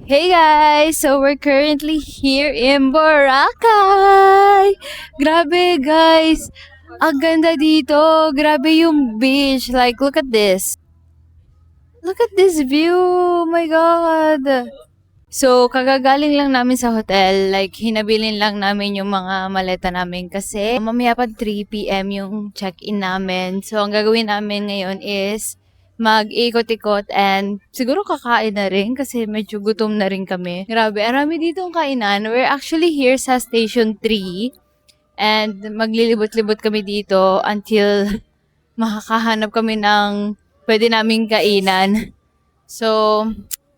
Hey guys! So we're currently here in Boracay! Grabe guys! Ang ganda dito! Grabe yung beach! Like, look at this! Look at this view! Oh my God! So, kagagaling lang namin sa hotel. Like, hinabilin lang namin yung mga maleta namin kasi mamaya pa 3 p.m. yung check-in namin. So, ang gagawin namin ngayon is mag-ikot-ikot and siguro kakain na rin kasi medyo gutom na rin kami. Grabe, arami dito ang kainan. We're actually here sa Station 3 and maglilibot-libot kami dito until makakahanap kami ng pwede naming kainan. So,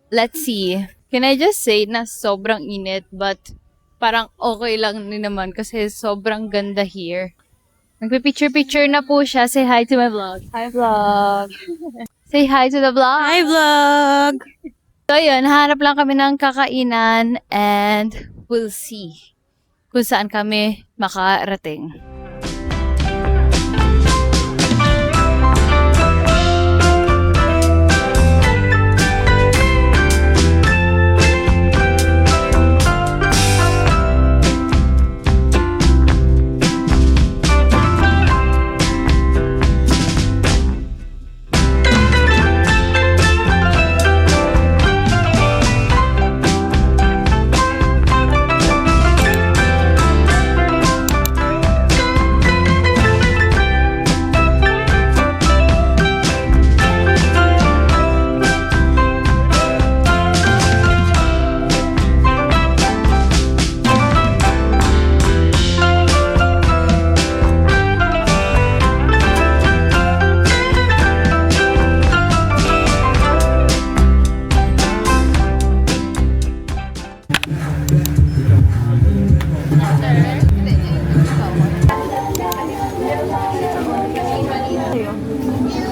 let's see. Can I just say na sobrang init but parang okay lang din naman kasi sobrang ganda here. Nagpe-picture-picture na po siya. Say hi to my vlog. Hi vlog. Say hi to the vlog. Hi, vlog! So yun, hanap lang kami ng kakainan and we'll see kung saan kami makarating.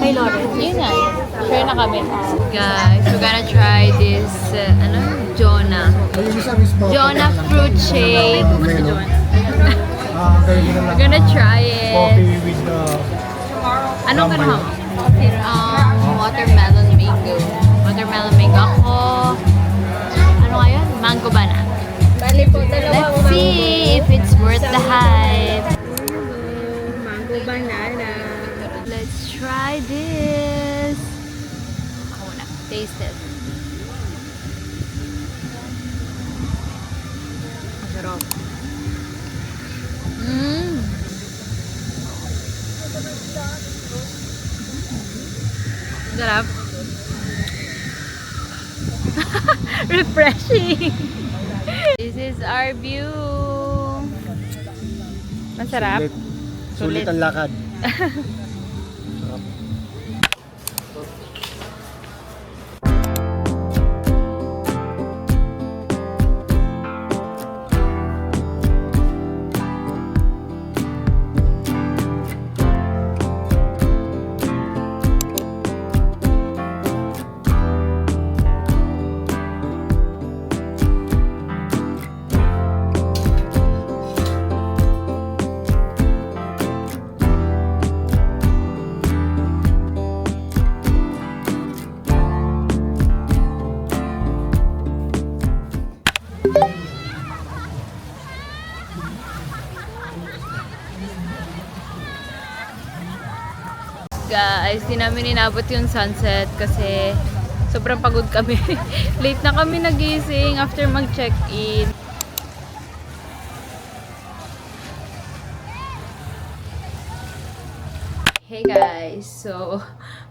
Hey, Lauren. Yun na. Sure na kami. Guys, we're gonna try this, Jonah. Jonah fruit shake. We're gonna try it. Coffee with the Anong ganun? Watermelon mango. Watermelon mango. Ako, ano nga yun? Mango banana. Bali po, dalawa. Let's see if it's worth the hype. Mango banana. Let's try this. Ako muna. Taste it. Masarap. Sarap. Refreshing. This is our view. Masarap. Sulit ang lakad. Guys, di namin inabot yung sunset kasi sobrang pagod kami. Late na kami nagising after mag-check-in. Hey guys, so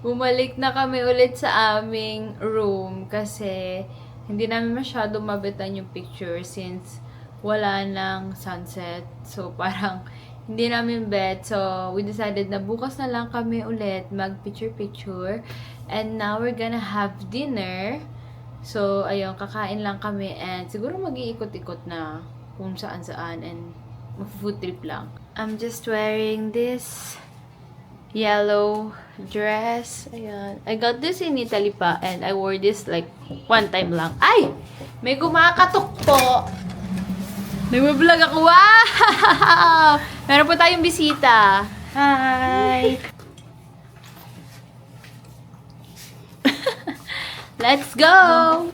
bumalik na kami ulit sa aming room kasi hindi namin masyado mabitan yung picture since wala nang sunset. So parang hindi namin bet. So we decided na bukas na lang kami ulit mag picture. And now we're gonna have dinner. So ayun, kakain lang kami and siguro mag-iikot-ikot na kung saan-saan and mag-food trip lang. I'm just wearing this yellow dress. Ayan. I got this in Italy pa and I wore this like one time lang. Ay! May kumakatok po! Nag-vlog ako. Wow! Meron po tayong bisita. Hi! Let's go!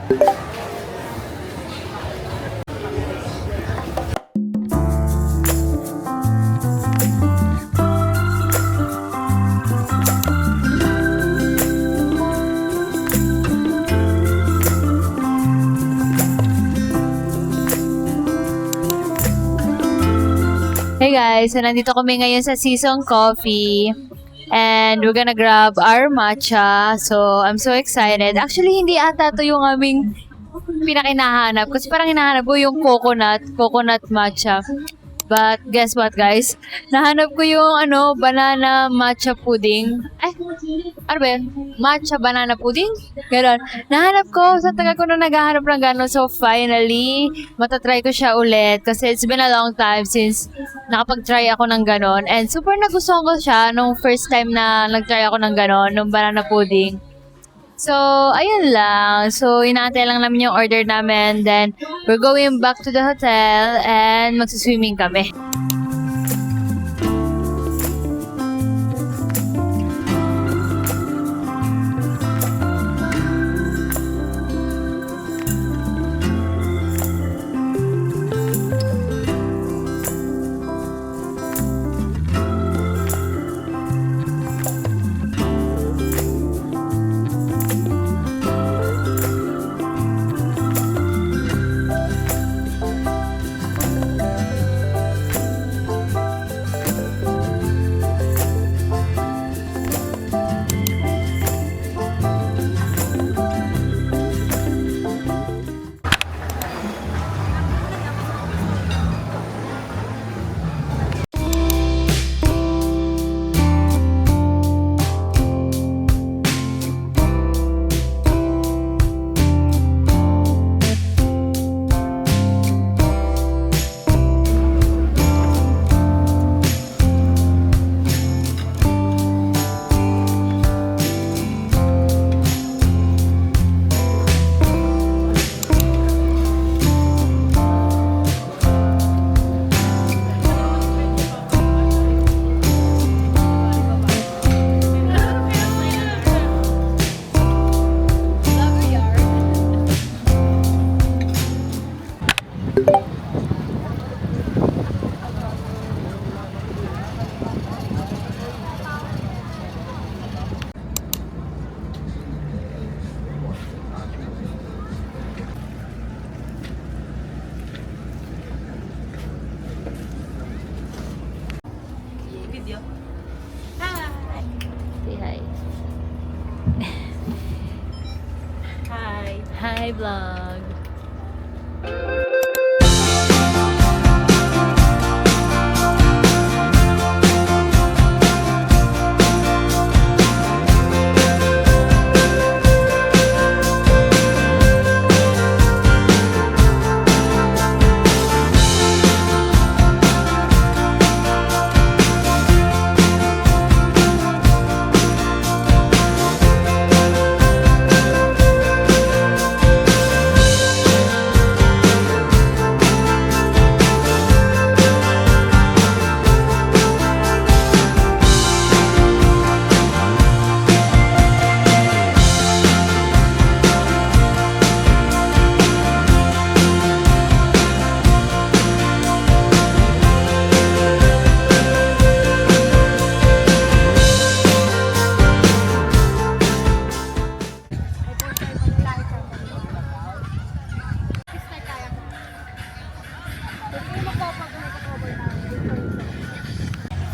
Hey guys, so nandito kami ngayon sa Season Coffee and we're gonna grab our matcha. So, I'm so excited. Actually, hindi ata to yung aming pinakinahanap kasi parang hinahanap ko yung coconut matcha. But guess what guys? Nahanap ko yung banana matcha pudding. Ano ba yun? Matcha banana pudding? Ganon. Nahanap ko, sa tagal ko na naghahanap ng ganon. So finally, matatry ko siya ulit. Kasi it's been a long time since nakapag-try ako ng ganon. And super nagustuhan ko siya nung first time na nag-try ako ng ganon, nung banana pudding. So, ayun lang. So, inaantay lang namin yung order namin. Then, we're going back to the hotel and magsiswimming kami. Say hi. Hi. Hi, vlog.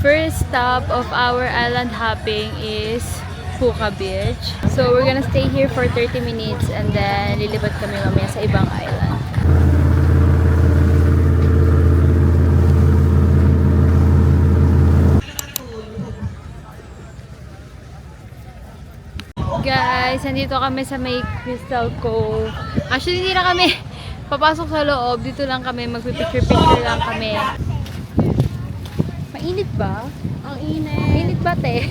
First stop of our island hopping is Puka Beach. So we're gonna stay here for 30 minutes and then lilipat kami mamaya sa ibang island. Guys, nandito kami sa may Crystal Cove. Actually, hindi na kami papasok sa loob. Dito lang kami, magpipicture-picture lang kami. Mainit ba? Ang init. Mainit ba, te?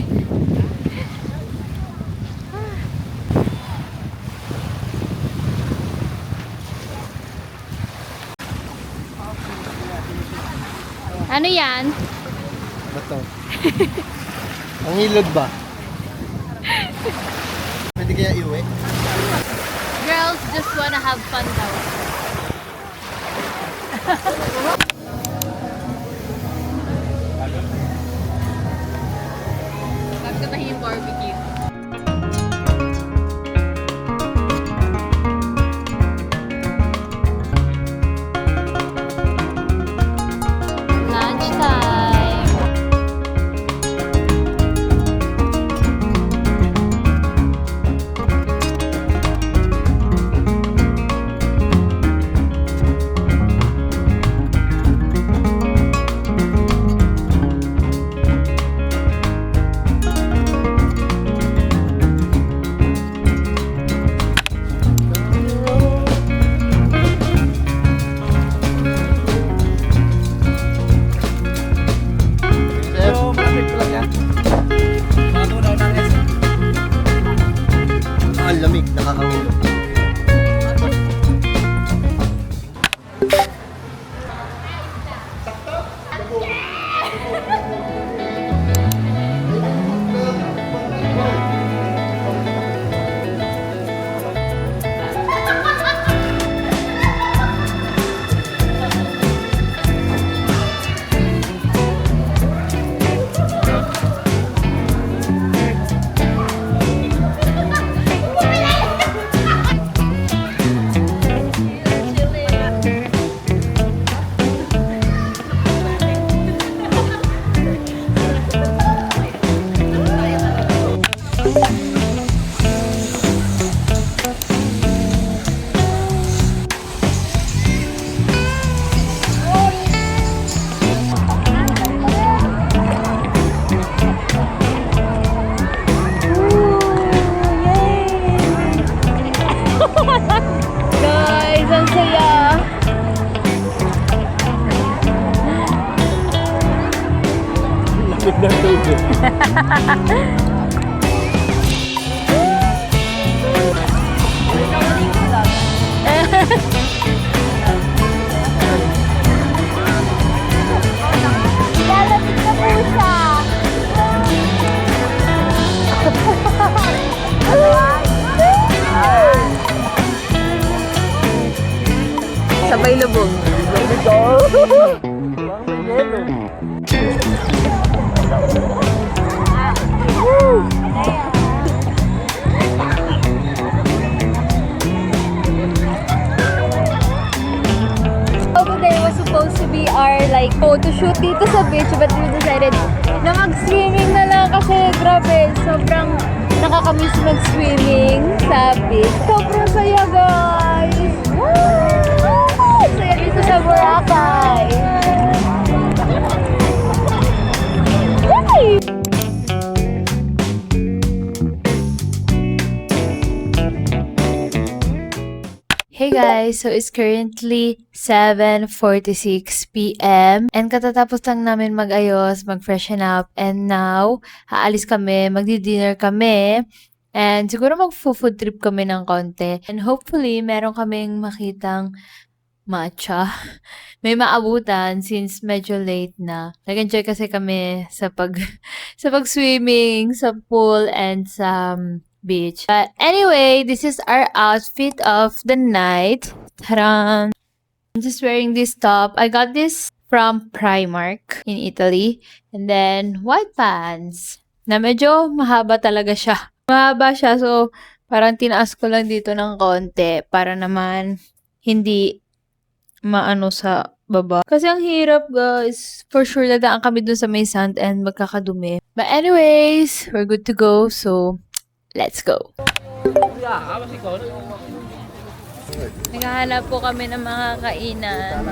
Ano yan? Bato. Ang hilod ba? Pwede kaya iuwi? Girls, just wanna have fun daw. Sabi ko tayo yung barbecue. Lunchtime. Ang lamig, nakakangilog. Guys, ang saya. Lamig ng tubig. Lalamig na po siya. Sabay lubog. Over there was supposed to be our like photo shoot dito sa beach, but we decided na mag-swimming na lang kasi grabe, sobrang nakakamiss mag-swimming sa beach. Sobrang saya, guys! Woo! Saya dito sa Boracay! Yay! Hey guys, so it's currently 7:46 p.m. and katatapos lang namin mag-ayos, mag-freshen up, and now, aalis kami, magdi-dinner kami, and siguro mag-food trip kami ng konti. And hopefully, meron kaming makitang matcha. May maabutan since medyo late na. Nag-enjoy kasi kami sa sa pag-swimming, sa pool, and sa beach. But anyway, this is our outfit of the night. Taran! I'm just wearing this top. I got this from Primark in Italy. And then, white pants. Na medyo mahaba talaga siya. Mahaba siya, so parang tinaas ko lang dito ng konti para naman hindi maano sa baba. Kasi ang hirap, guys. For sure, dadaan kami dun sa may sand and magkakadumi. But anyways, we're good to go. So, let's go. Naghahanap po kami ng mga kainan.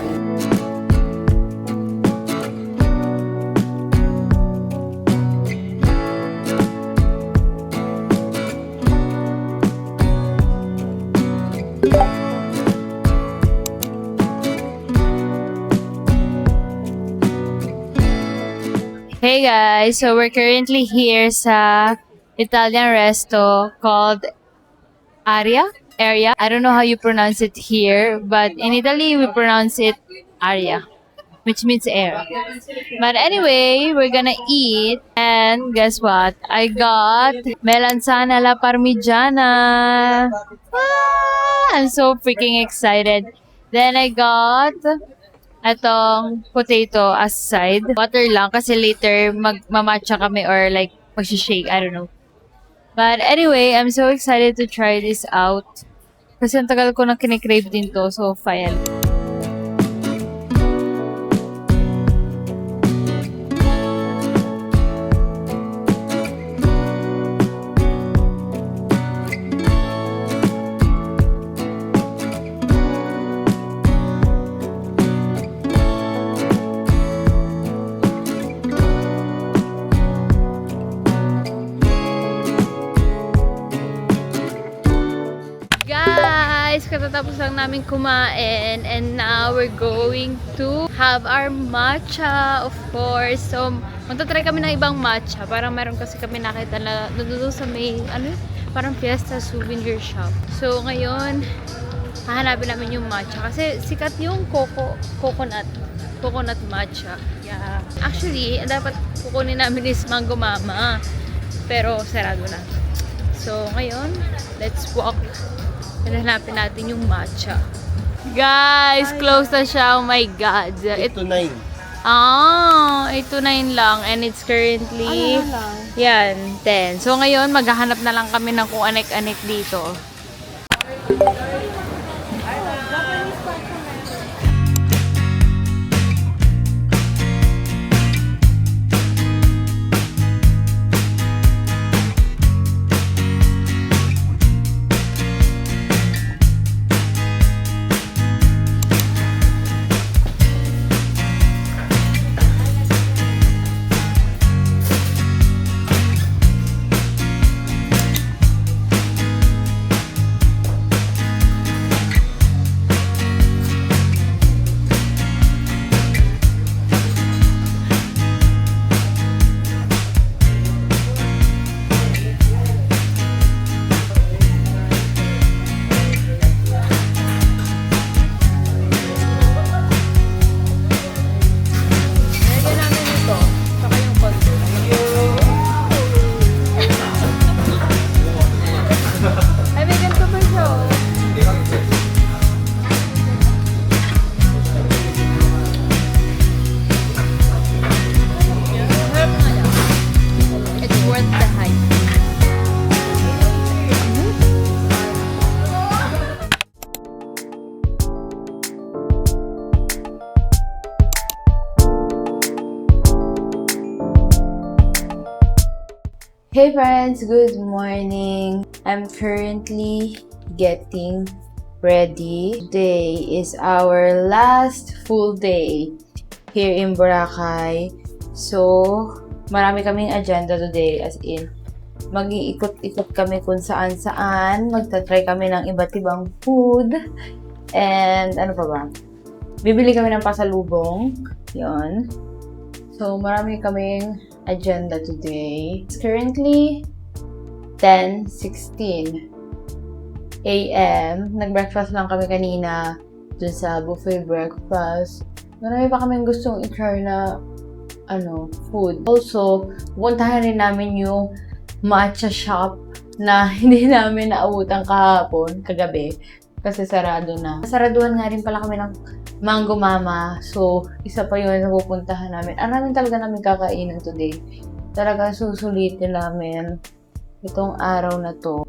Hey guys, so we're currently here sa Italian resto called Area. I don't know how you pronounce it here, but in Italy we pronounce it Aria. which means air. But anyway, we're gonna eat. And guess what? I got melanzana alla parmigiana. I'm so freaking excited. Then I got atong potato as side. Water lang kasi later magmamatcha kami or like mag-shake, I don't know. But anyway, I'm so excited to try this out. Kasi ang tagal ko na kinikrave din to, so fine. Guys, katatapos lang namin kumain and now we're going to have our matcha, of course. So, magta-try kami ng ibang matcha. Parang meron kasi kami nakita na doon sa may, ano, parang Fiesta souvenir shop. So, ngayon, hahanapin namin yung matcha kasi sikat yung coconut matcha. Yeah. Actually, dapat kukunin namin is Mango Mama. Pero, sarado na. So, ngayon, let's walk. Hanapin natin yung matcha. Guys, close na siya. Oh my God. 8 to 9. 8 to 9 lang. And it's currently, yan, 10. So ngayon, maghahanap na lang kami ng kung anek-anek dito. Hey friends, good morning. I'm currently getting ready. Today is our last full day here in Boracay. So, marami kaming agenda today, as in mag-iikot-ikot kami kung saan-saan, magta-try kami ng iba't ibang food, and ano pa ba? Bibili kami ng pasalubong, yon. So, marami kaming agenda today. It's currently 10:16 a.m. Nag-breakfast lang kami kanina dun sa buffet breakfast. Marami pa kaming gustong i-try na food. Also, pupuntahan rin namin yung matcha shop na hindi namin naabutan kagabi kasi sarado na. Saraduhan nga rin pala kami ng Mango Mama. So, isa pa yun na pupuntahan namin. Ang namin talaga namin kakainan today. Talaga susulitin namin itong araw na to.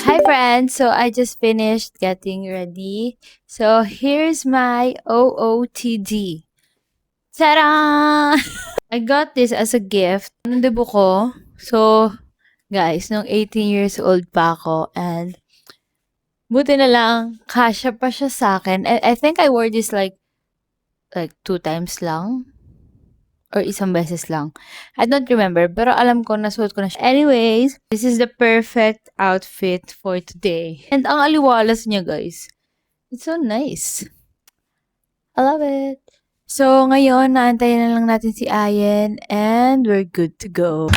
Hi friends! So I just finished getting ready. So here's my OOTD. Ta-da! I got this as a gift. Nung debut ko. So, guys, nung 18 years old pa ako. And buti na lang, kasya pa siya sa akin. I think I wore this like 2 times lang. Or isang beses lang. I don't remember. Pero alam ko, nasuot ko na siya. Anyways, this is the perfect outfit for today. And ang aliwalas niya, guys. It's so nice. I love it. So, ngayon, naantayin na lang natin si Ayen and we're good to go.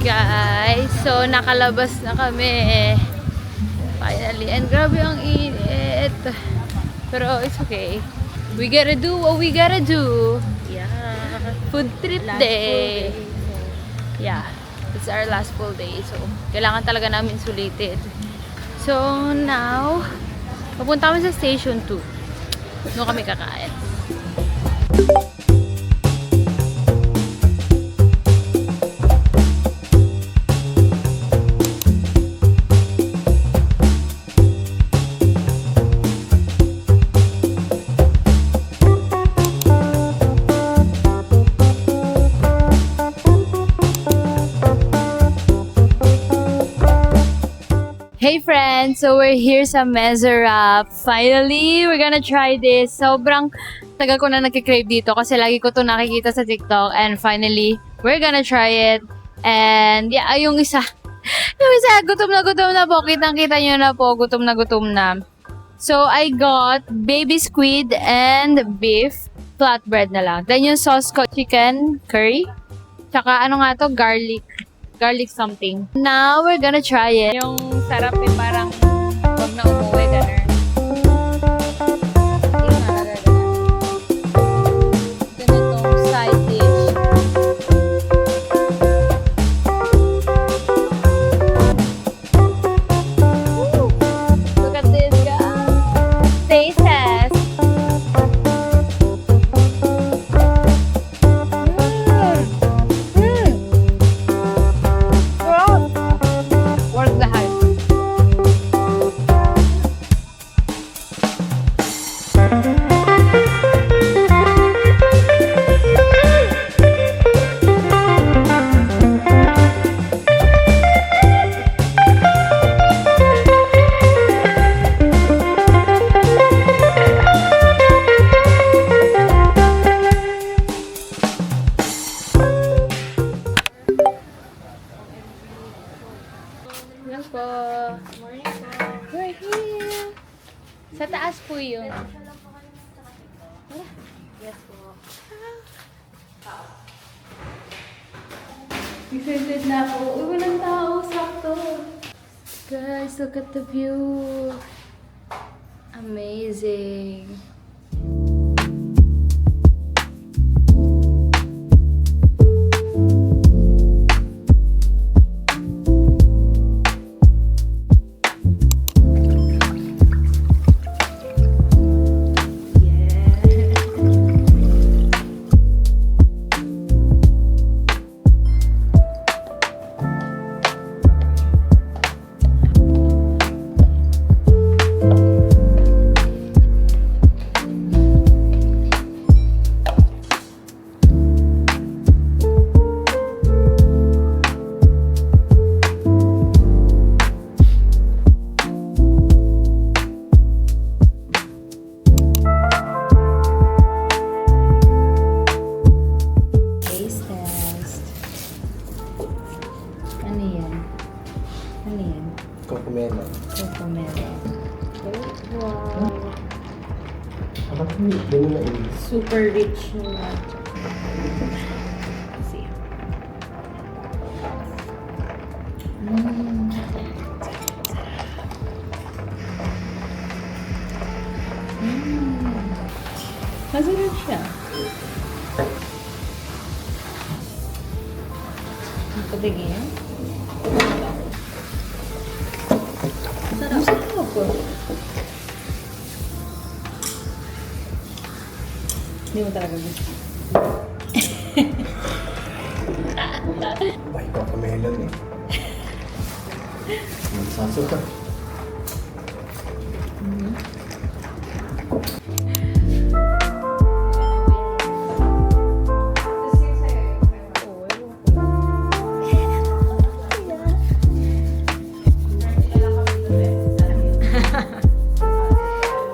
Guys, so nakalabas na kami. Finally, and grabe ang init. Pero it's okay. We gotta do what we gotta do. Yeah. Food trip Last day. full day, Yeah, it's our last full day. So, kailangan talaga namin sulitin. So, now, papunta kami sa Station 2. Doon kami kakain. Hey friends! So we're here sa Mezerap. Finally, we're gonna try this. Sobrang tagal ko na nagkikrave dito kasi lagi ko to nakikita sa TikTok. And finally, we're gonna try it. And yeah, yung isa, gutom na po. Kitang-kita nyo na po, gutom na. So I got baby squid and beef flatbread na lang. Then yung sauce ko, chicken curry. Tsaka ano nga to, garlic something. Now, we're gonna try it. Yung sarap eh, parang huwag na umuwi, ganun. Yung talaga ganun. Ganitong side dish. Woo! Look at this, guys. Taste test. Worth the hype. Hello po. Morning po. We're here. Sa taas po yun. Yes po. Excited na ako. Uy, walang tao. Sakto. Guys, look at the view. Amazing. Taste test. Ano yan? Ano yan? Cocomelon. Cocomelon. Wow. Ano po yung na ilis? Super rich yung See. Mm. Masarap siya. Patigin. Masarap po. Hindi mo talaga gusto. Ay, cocomelon eh. Magsaso ka.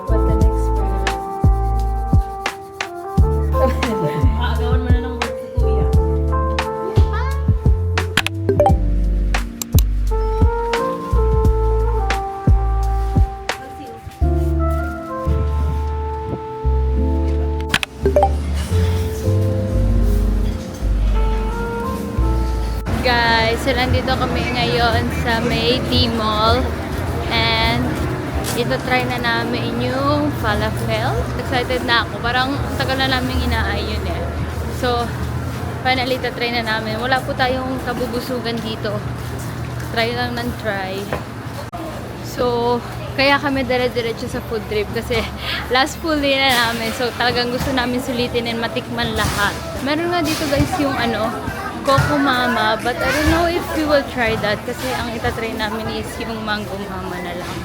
What an experience. Agawan mo na ng work si Kuya. guys, so nandito kami ngayon sa May D-Mall and ito try na namin yung falafel. Excited na ako. Parang tagal na namin inaayon eh. So, finally try na namin. Wala po tayong kabubusugan dito. Try lang ng try. So, kaya kami dire-diretso sa food trip kasi last full day na namin. So, talagang gusto namin sulitin and matikman lahat. Meron nga dito guys yung Coco Mama, but I don't know if we will try that kasi ang itatry namin is yung Mango Mama na lang.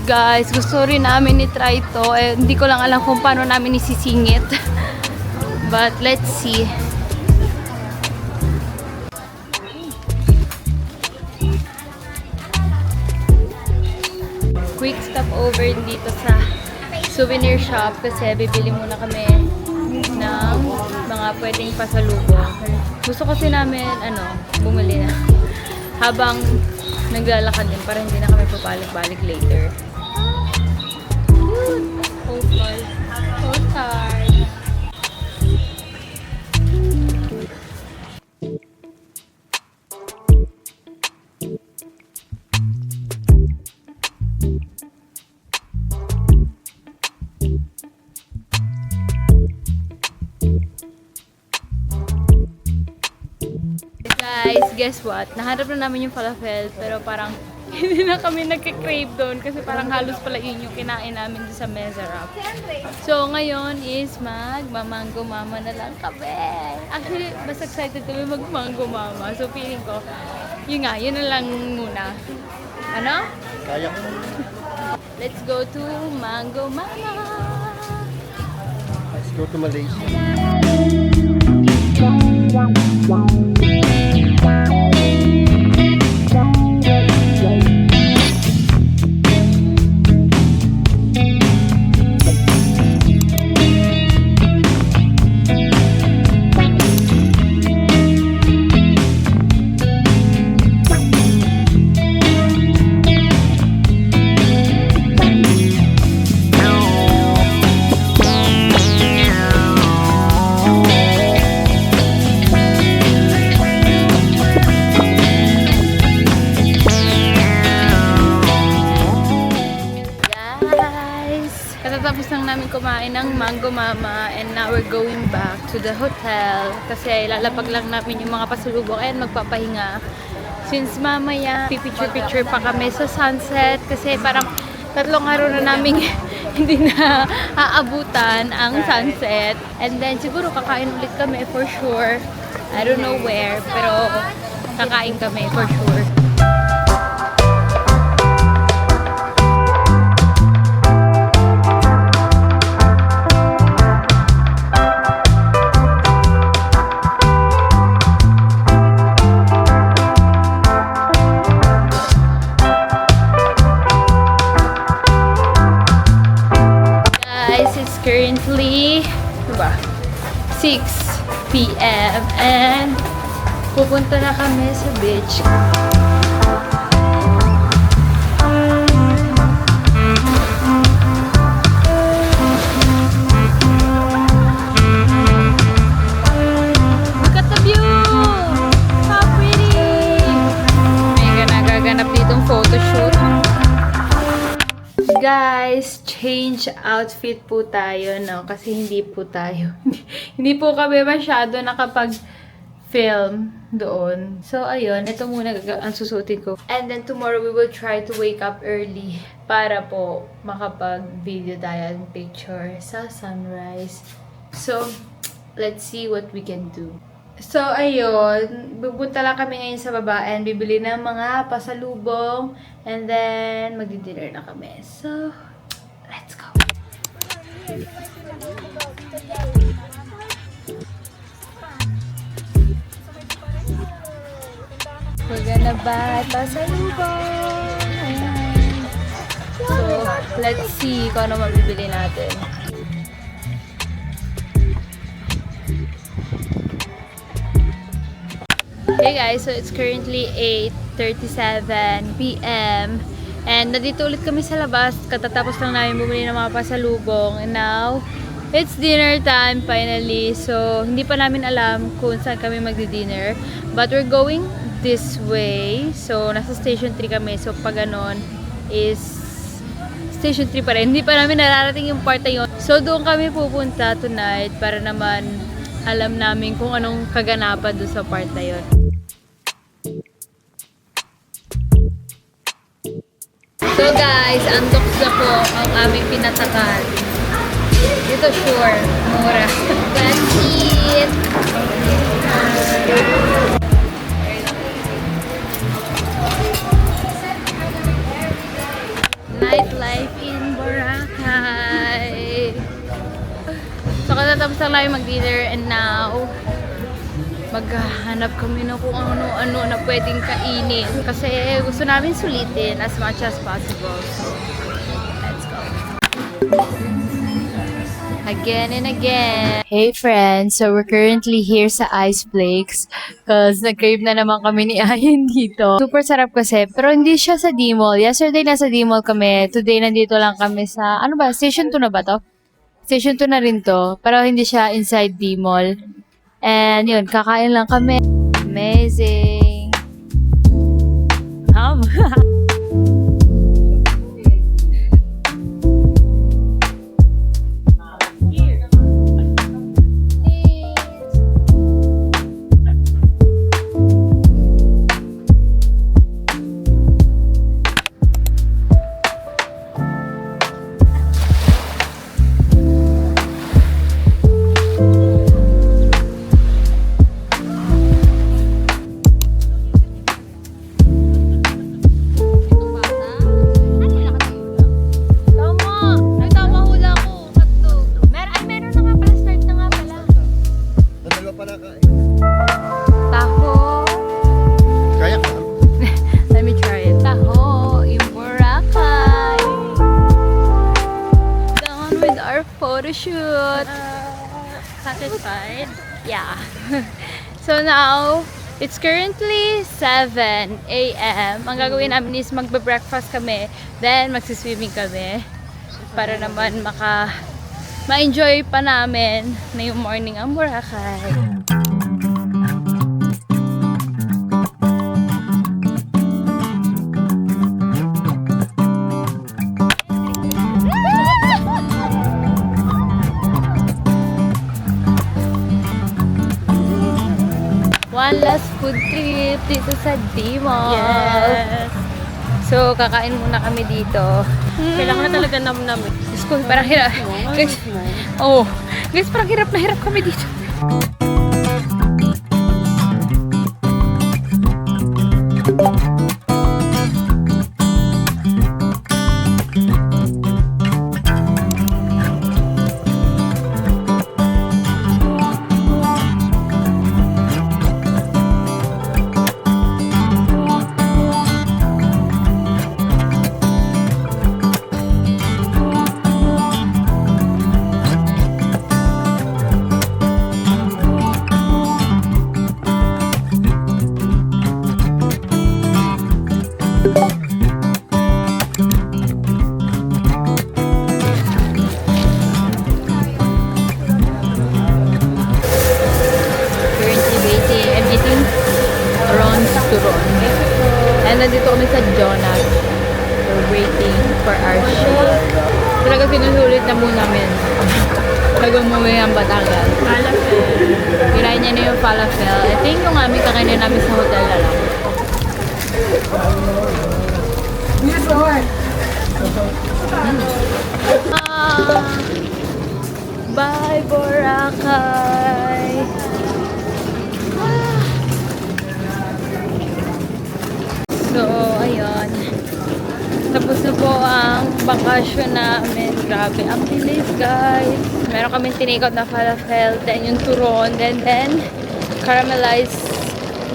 Guys, gusto rin namin i-try ito. Hindi ko lang alam kung paano namin isisingit. But let's see. Quick stopover dito sa souvenir shop kasi bibili muna kami ng mga pwedeng pasalubong. Gusto kasi namin bumili na habang naglalakad din para hindi na kami papalik-balik later. Postcard. Guys, guess what? Nahanap na namin yung falafel pero parang hindi na kami nagka-crave doon kasi parang halos pala yun yung kinain namin doon sa Mezarab. So, ngayon is mag-mango mama na lang kami. Actually, mas excited kami mag-mango mama. So, feeling ko, yun nga, yun na lang muna. Ano? Kaya ko. Let's go to Mango Mama! Let's go to Malaysia. Katatapos lang namin kumain ng Mango Mama and now we're going back to the hotel kasi lalapag lang namin yung mga pasalubong and magpapahinga. Since mamaya, pipicture-picture pa kami sa sunset kasi parang 3 araw na namin hindi na aabutan ang sunset. And then siguro kakain ulit kami for sure. I don't know where, pero kakain kami for sure. Currently, 6 p.m. and pupunta na kami sa beach. Look at the view! How pretty! May nagaganap ditong photoshoot. Guys, change outfit po tayo, no? Kasi hindi po tayo. Hindi po kami masyado nakapag-film doon. So, ayun. Ito muna ang susutin ko. And then, tomorrow we will try to wake up early para po makapag-video tayo ng picture sa sunrise. So, let's see what we can do. So, ayun. Pupunta lang kami ngayon sa baba and bibili ng mga pasalubong. And then, magdi-dinner na kami. So, let's go. We're gonna buy pasalubong. Ayan. So, let's see kung ano mabibili natin. Hey guys, so it's currently 8:37 p.m. And nandito ulit kami sa labas. Katatapos lang namin bumili ng mga pasalubong. And now, it's dinner time finally. So, hindi pa namin alam kung saan kami magdi-dinner. But we're going this way. So, nasa Station 3 kami. So, pag ganon is Station 3 pa rin. Hindi pa namin nararating yung part na yun. So, doon kami pupunta tonight para naman alam namin kung anong kaganapan doon sa part na yun. So guys, unbox na po ang aming pinatakan. Dito sure, mura. Ganit! Nightlife in Boracay. So katatapos lang namin mag-dinner and now maghahanap kami ng kung ano-ano na pwedeng kainin. Kasi gusto namin sulitin as much as possible. So, let's go. Again and again. Hey friends, so we're currently here sa Ice Flakes because nag-crave na naman kami ni Ayan dito. Super sarap kasi, pero hindi siya sa D-Mall. Yesterday nasa D-Mall kami, today nandito lang kami sa, ano ba, Station 2 na ba to? Station 2 na rin to, pero hindi siya inside D-Mall. And yun, kakain lang kami. Amazing! Taho. Kaya ka? Let me try it. Taho in Boracay. Done with our photo shoot. Satisfied? Yeah. So now, it's currently 7 a.m. Ang gagawin namin is magbe-breakfast kami. Then, magsiswimming kami. Para naman ma-enjoy pa namin na yung morning ang Boracay. One last food trip dito sa D-Mall. Yes. So, kakain muna kami dito. Kailangan na talaga namin. Diyos ko, parang hirap. Guys, oh, guys, parang hirap na hirap kami dito. Nandito kami sa Jonas. We're waiting for our ship. Talaga sinusulit na muna namin. Bago umuwi ang Batangas. Falafel. Kirain niya na yung falafel. I think yung aming kakainin namin sa hotel na lang. Bye, Boracay! So, ayun. Tapos na po ang bakasyon namin. Grabe, ang bilis, guys. Meron kaming tinake-out na falafel, then yung turon, then caramelized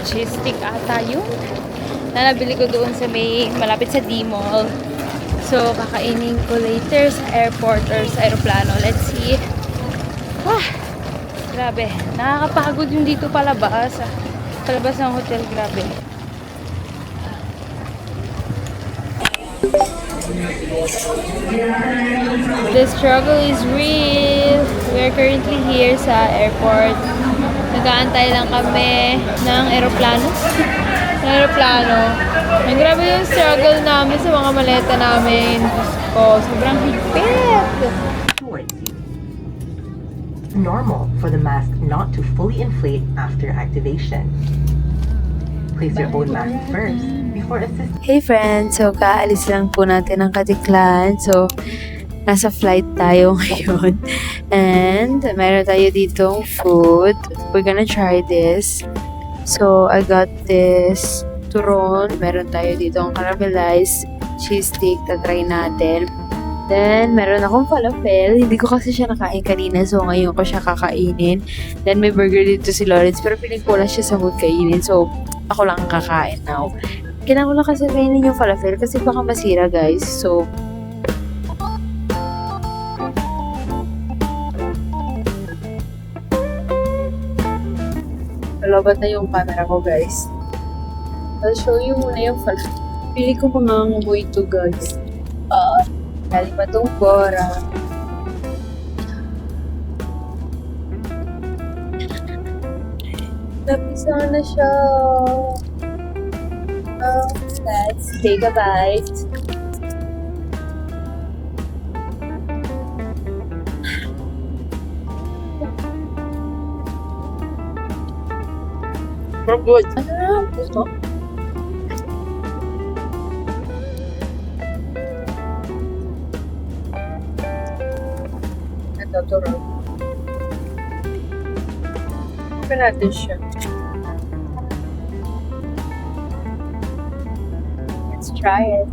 cheese stick ata yun. Na nabili ko doon sa may malapit sa D-Mall. So, kakainin ko later sa airport or sa aeroplano. Let's see. Grabe. Nakakapagod yung dito palabas. Palabas ng hotel, grabe. The struggle is real. We are currently here sa airport. Nag-aantay lang kami ng aeroplano. Ng aeroplano. Ang grabe yung struggle namin sa mga maleta namin. Diyos ko, sobrang higpit. towards you. Normal for the mask not to fully inflate after activation. Place your own mask first before assisting. Hey friends! So, kaalis lang po natin ng Katiklan. So, nasa flight tayo ngayon. And, meron tayo ditong food. We're gonna try this. So, I got this turon. Meron tayo ditong caramelized cheese stick. Tatry natin. Then, meron akong falafel. Hindi ko kasi siya nakain kanina. So, ngayon ko siya kakainin. Then, may burger dito si Lawrence. Pero piling ko lang siya sa food kainin. So, ako lang ang kakain now. Kailangan ko lang kasi kainin yung falafel kasi baka masira, guys. So, nalobat na yung camera ko, guys. I'll show you muna yung falafel. Pili ko mangangamoy ito, guys. Galing pa itong Bora. Napisa na siya. Let's take a bite. Good. Ano na? Gusto? Ito, turon. Open natin siya. Let's try it.